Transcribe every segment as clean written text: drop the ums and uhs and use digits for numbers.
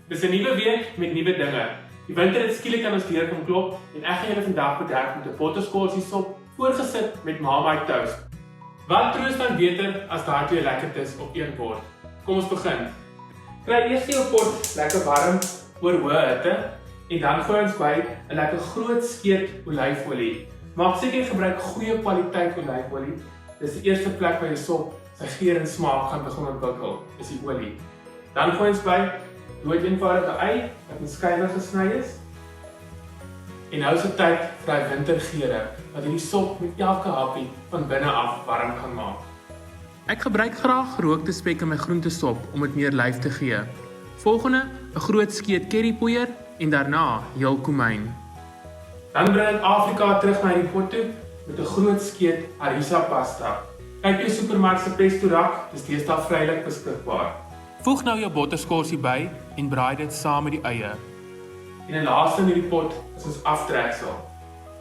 Dis 'n nuwe week met nuwe dinge. Die winter het skielik aan ons deur kom klop en ek gaan julle vandag bederf met 'n botterskorsie sop voorgesit met Marmite toast. Wat troos dan beter as daai twee lekkertes op een bord? Kom ons begin. Kry eers jou pot lekker warm oor hoë hitte en dan gooi ons by 'n lekker groot skeet olyfolie. Maak seker jy gebruik goeie kwaliteit olyfolie. Dis die eerste plek waar jou sop sy geur en smaak gaan begin ontwikkel, is die olie. Dan gooi ons by dood eenvoudige ei wat in skywe gesny is. En nou is dit tyd vir die wintergeure wat hierdie sop met elke happie van binne af warm gaan maak. Ek gebruik graag gerookte spek in my groentesop om dit meer lyf te gee. Volgende, 'n groot skeet currypoeier en daarna heel komyn. Dan bring ek Afrika terug na die pot toe met 'n groot skeet harissa pasta. Kyk jou supermark se pesto rak, dis deesdae vrylik beskikbaar. Voeg nou jou botterskorsie by en braai dit saam met die eie. En 'n laaste in hierdie pot is ons aftreksel.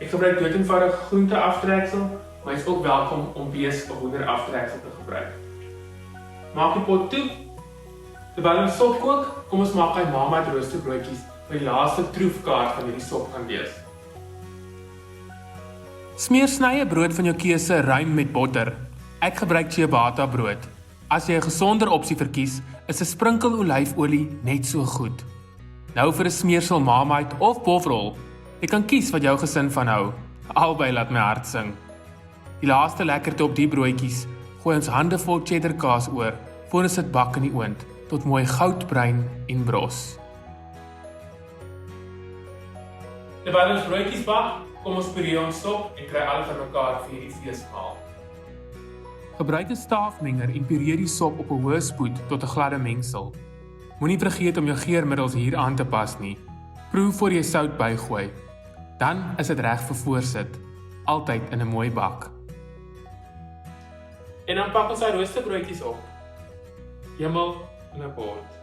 Ek gebruik dood eenvoudig groente aftreksel, maar jy is ook welkom om bees of hoender aftreksel te gebruik. Maak die pot toe. Terwyl ons sop kook, kom ons maak hy Marmite roosterbroodjies wat die laaste troefkaart van hierdie sop gaan wees. Smeer snye brood van jou keuse ruim met botter. Ek gebruik ciabatta brood. As jy 'n gesonder opsie verkies, is 'n sprinkel olyfolie net so goed. Nou vir 'n smeersel Marmite of bofrol. Jy kan kies wat jou gesin van hou. Albei laat my hart sing. Die laaste lekkerte op die broodjies gooi ons handevol cheddar kaas oor voor ons dit bak in die oond tot mooi goudbruin en bros. Terwyl ons broodjies bak, kom ons puree ons sop en kry alles aan mekaar vir hierdie feesmaal. Gebruik 'n staafmenger en pureer die sop op 'n hoë spoed tot 'n gladde mengsel. Moenie vergeet om jou geurmiddels hier aan te pas nie. Proe voor jy sout bygooi. Dan is dit reg vir voorsit, altyd in 'n mooi bak. En dan pak ons daai roosterbroodjies op. Hemel in 'n bord.